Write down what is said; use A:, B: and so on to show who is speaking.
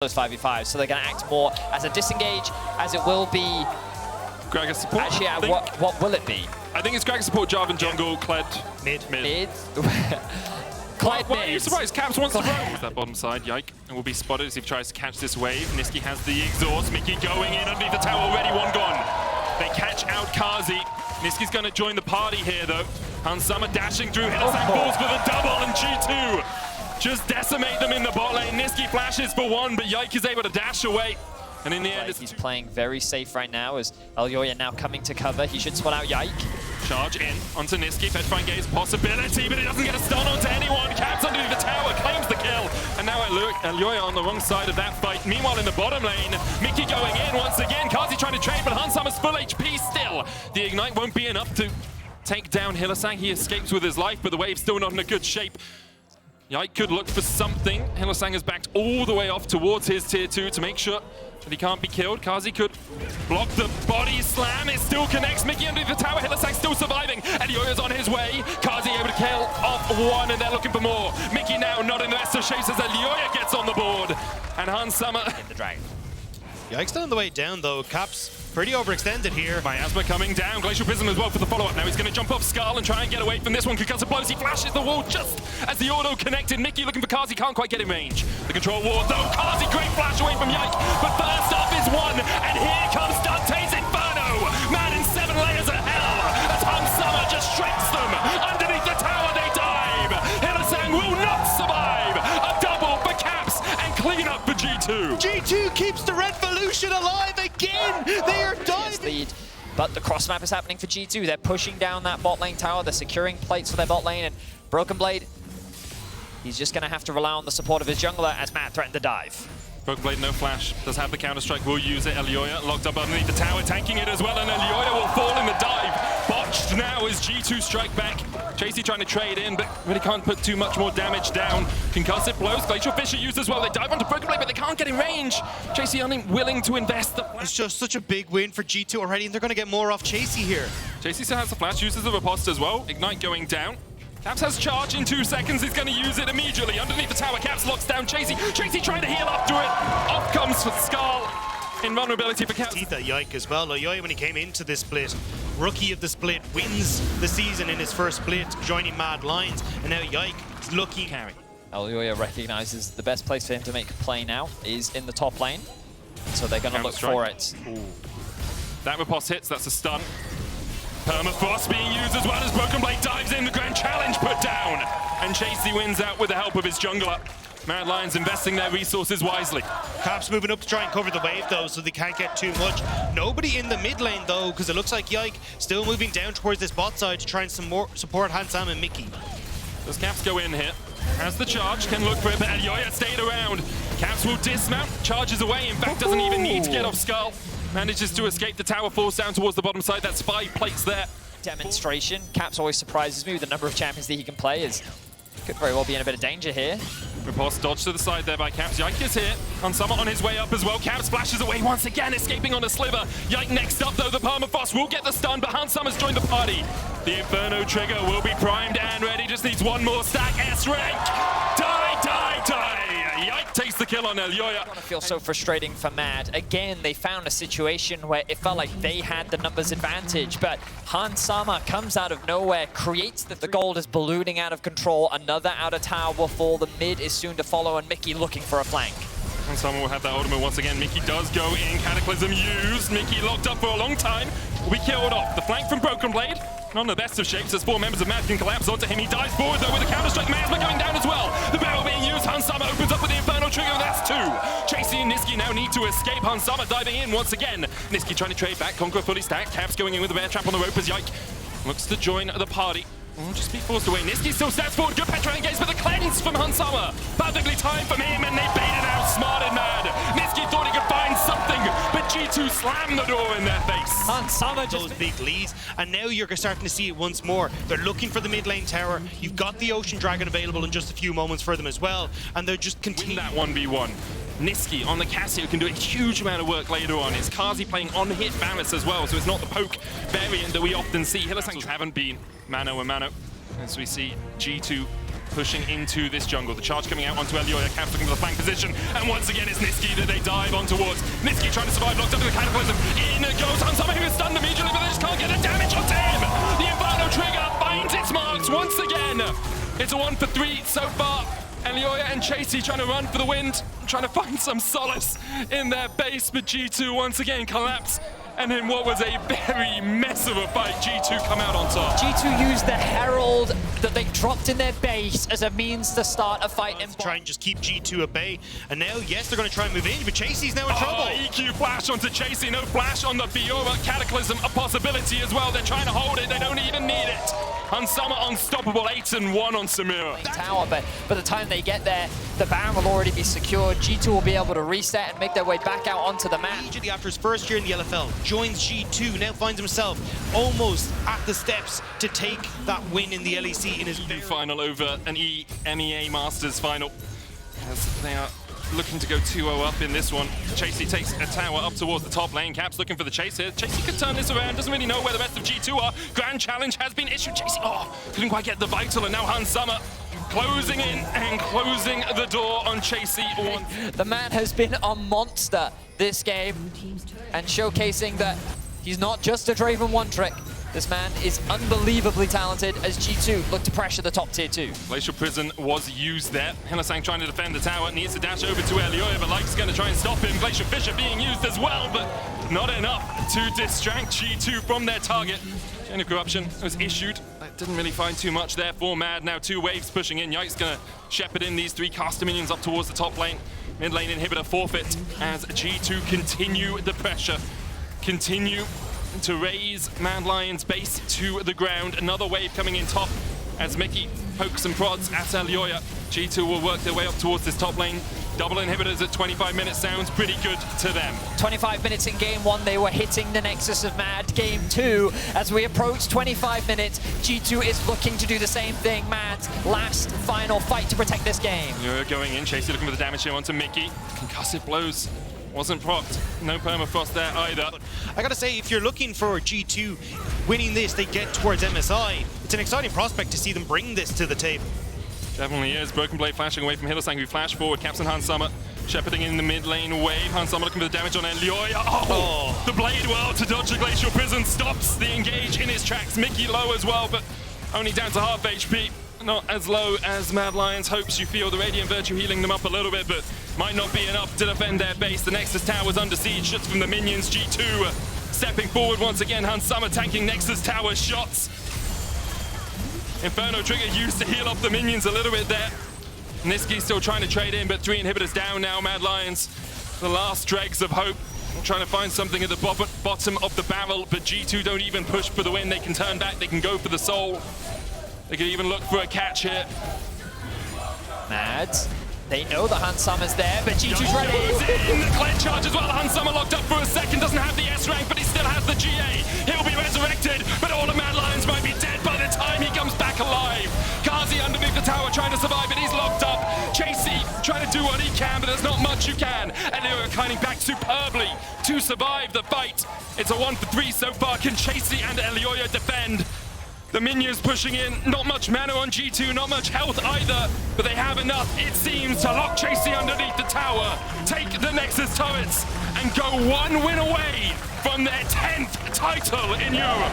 A: those 5v5, so they're going to act more as a disengage, as it will be.
B: Gragas support.
A: Actually, what will it be?
B: I think it's Gragas support, Jarvan jungle, Kled mid.
A: Kled
B: Why are you
A: mid.
B: surprised? Caps wants to roam. That bottom side, Yike, and will be spotted as he tries to catch this wave. Niski has the exhaust. Mickey going in underneath the tower, already one gone. They catch out Kazi. Niski's going to join the party here, though. Hansama dashing through. Hillsang falls for the double, and G2 just decimate them in the bot lane. Niski flashes for one, but Yike is able to dash away. And in the end,
A: he's playing very safe right now as Elyoya now coming to cover. He should spot out Yike.
B: Charge in onto Niski. Fetchfind Gaze possibility, but it doesn't get a stun onto anyone. Caps underneath the tower, claims the kill. And now Elyoya on the wrong side of that fight. Meanwhile, in the bottom lane, Mickey going in once again. Kazi trying to trade, but Hansama's full HP still. The Ignite won't be enough to take down Hillsang. He escapes with his life, but the wave's still not in a good shape. Yike could look for something. Hillsang has backed all the way off towards his tier 2 to make sure that he can't be killed. Kazi could block the body slam. It still connects. Mickey under the tower. Hillsang still surviving. Elyoya's on his way. Kazi able to kill off one, and they're looking for more. Mickey now not in the best of shapes as Elyoya gets on the board. And Hansama
A: in the dragon.
C: Yike's on the way down, though. Caps pretty overextended here.
B: Miasma coming down. Glacial Prism as well for the follow-up. Now he's going to jump off Skull and try and get away from this one. Concussive blows. He flashes the wall just as the auto connected. Mickey looking for Kazi. Can't quite get in range. The control ward, though. Kazi, great flash away from Yike. But first off is one. And here comes Dante's Inferno. Man in 7 layers of hell. As Hansama just shrinks them. Underneath the tower they dive. Hillsang will not survive. A double for Caps and clean up for G2.
C: G2 keeps the Revolution alive again. They are diving.
A: Lead. But the cross map is happening for G2. They're pushing down that bot lane tower. They're securing plates for their bot lane. And Broken Blade, he's just going to have to rely on the support of his jungler as Matt threatened to dive.
B: Broken Blade, no flash. Does have the counter-strike, will use it. Elyoya locked up underneath the tower, tanking it as well, and Elyoya will fall in the dive. Botched now as G2 strike back. Chasey trying to trade in, but really can't put too much more damage down. Concussive blows, Glacial Fissure used as well. They dive onto Broken Blade, but they can't get in range. Chasey unwilling to invest the flash.
C: It's just such a big win for G2 already, and they're going to get more off Chasey here.
B: Chasey still has the flash, uses the riposte as well. Ignite going down. Caps has charge in 2 seconds. He's going to use it immediately. Underneath the tower, Caps locks down Chasey. Chasey trying to heal after it. Off comes Skull. Invulnerability for Caps.
C: Teeth at Yike as well. Elyoya, when he came into this split, rookie of the split, wins the season in his first split, joining Mad Lions. And now Yike is lucky.
B: Carry.
A: Elyoya recognizes the best place for him to make a play now is in the top lane. So they're going to look for it.
B: Ooh. That riposte hits, that's a stun. Permafrost being used as well as Broken Blade dives in. The grand challenge put down. And Chasey wins out with the help of his jungler. Mad Lions investing their resources wisely.
C: Caps moving up to try and cover the wave, though, so they can't get too much. Nobody in the mid lane, though, because it looks like Yike still moving down towards this bot side to try and support Hansam and Mickey.
B: Does Caps go in here? Has the charge, can look for it, but Elyoya stayed around. Caps will dismount, charges away, in fact doesn't even need to get off Skull. Manages to escape the tower, falls down towards the bottom side. That's 5 plates there.
A: Demonstration. Caps always surprises me with the number of champions that he can play. Could very well be in a bit of danger here.
B: Riposte dodged to the side there by Caps. Yike is here. Hansama on his way up as well. Caps flashes away once again, escaping on a sliver. Yike next up, though. The Permafrost will get the stun, but Hansama's joined the party. The Inferno trigger will be primed and ready. Just needs one more stack. S-rank. Die, die, die. Yike takes the kill on Elyoya.
A: It feels so frustrating for Mad. Again, they found a situation where it felt like they had the numbers advantage, but Hansama comes out of nowhere, creates the gold is ballooning out of control. Another outer tower will fall. The mid is soon to follow, and Mickey looking for a flank.
B: Hansama will have that ultimate once again. Mickey does go in. Cataclysm used. Mickey locked up for a long time. Will be killed off. The flank from Broken Blade. Not in the best of shapes as 4 members of Mad can collapse onto him. He dives forward though with a counter-strike. Miasma going down as well. The barrel being used. Hansama opens up with the Inferno trigger. That's 2. Chasey and Niski now need to escape. Hansama diving in once again. Niski trying to trade back. Conqueror fully stacked. Caps going in with a bear trap on the rope as Yike looks to join the party. Just be forced away. Niski still stands forward. Good Petra engaged, but the cleanse from Hansama. Perfectly timed from him, and they baited out smart and Mad. Niski thought he could find something, but G2 slammed the door in their face.
A: Hansama
C: Those big leads, and now you're starting to see it once more. They're looking for the mid lane tower. You've got the Ocean Dragon available in just a few moments for them as well, and they're just continuing
B: that 1v1. Niski on the Cassio can do a huge amount of work later on. It's Kazi playing on-hit balance as well, so it's not the poke variant that we often see. Hillsang haven't been mano a mano, as we see G2 pushing into this jungle. The charge coming out onto Elioya, Caps looking for the flank position, and once again it's Niski that they dive on towards. Niski trying to survive, locked up in the Cataclysm. In goes Hansama, who is stunned immediately, but they just can't get the damage onto him. The Inferno trigger finds its marks once again. It's a 1 for 3 so far. Elioya and Chasey trying to run for the wind, trying to find some solace in their base, but G2 once again collapse. And in what was a very mess of a fight, G2 come out on top.
A: G2 used the Herald that they dropped in their base as a means to start a fight.
C: To try and just keep G2 at bay. And now, yes, they're going to try and move in, but Chasey's now in trouble.
B: EQ flash onto Chasey, no flash on the Fiora. Cataclysm, a possibility as well. They're trying to hold it, they don't even need it. Hansama unstoppable, 8-1 on Samira.
A: Tower, but by the time they get there, the Baron will already be secured. G2 will be able to reset and make their way back out onto the map.
C: Immediately after his first year in the LFL, joins G2, now finds himself almost at the steps to take that win in the LEC in his
B: final over an EMEA Masters final. As they are looking to go 2-0 up in this one. Chasey takes a tower up towards the top lane. Caps looking for the chase here. Chasey could turn this around, doesn't really know where the rest of G2 are. Grand challenge has been issued. Chasey, couldn't quite get the vital, and now Hansama closing in and closing the door on Chasey.
A: The man has been a monster this game, and showcasing that he's not just a Draven one-trick. This man is unbelievably talented as G2 look to pressure the top tier 2.
B: Glacial Prison was used there. Hylissang trying to defend the tower, needs to dash over to Elioya, but Like's going to try and stop him. Glacial Fisher being used as well, but not enough to distract G2 from their target. Chain of Corruption was issued. That didn't really find too much there for Mad. Now 2 waves pushing in. Yike's going to shepherd in these 3 caster minions up towards the top lane. Mid lane inhibitor forfeit as G2 continue the pressure. Continue to raise Mad Lion's base to the ground. Another wave coming in top as Mickey pokes and prods at Elioya. G2 will work their way up towards this top lane. Double inhibitors at 25 minutes sounds pretty good to them. 25
A: minutes in game 1, they were hitting the Nexus of Mad. Game 2, as we approach 25 minutes, G2 is looking to do the same thing. Mad's last final fight to protect this game.
B: You're going in, Chasey looking for the damage here onto Mickey. Concussive blows. Wasn't procced. No permafrost there either.
C: I gotta say, if you're looking for G2 winning this, they get towards MSI. It's an exciting prospect to see them bring this to the table.
B: Definitely is. Broken Blade flashing away from Hylissang, who flash forward. Caps and Hansama shepherding in the mid lane wave. Hansama looking for the damage on Elioya. The Blade World to dodge the Glacial Prison stops the engage in his tracks. Mickey low as well, but only down to half HP. Not as low as Mad Lion's hopes. You feel the Radiant Virtue healing them up a little bit, but might not be enough to defend their base. The Nexus Tower's under siege just from the minions. G2 stepping forward once again. Hansama tanking Nexus Tower shots. Inferno trigger used to heal up the minions a little bit there. Niski still trying to trade in, but 3 inhibitors down now. Mad Lions, the last dregs of hope. Trying to find something at the bottom of the barrel, but G2 don't even push for the win. They can turn back, they can go for the soul. They could even look for a catch here.
A: Mad, they know the Hansama's there, but G2's ready.
B: In the Clear charge as well. Hansama locked up for a second, doesn't have the S rank, but he still has the GA. He'll be resurrected, but all the Mad Lions might be dead by the time he comes back alive. Kazi underneath the tower trying to survive, but he's locked up. Chasey trying to do what he can, but there's not much you can. Elioya coming back superbly to survive the fight. It's a 1 for 3 so far. Can Chasey and Elioya defend? The minions pushing in, not much mana on G2, not much health either, but they have enough, it seems, to lock Chasey underneath the tower, take the Nexus turrets, and go 1 win away from their 10th title in Europe.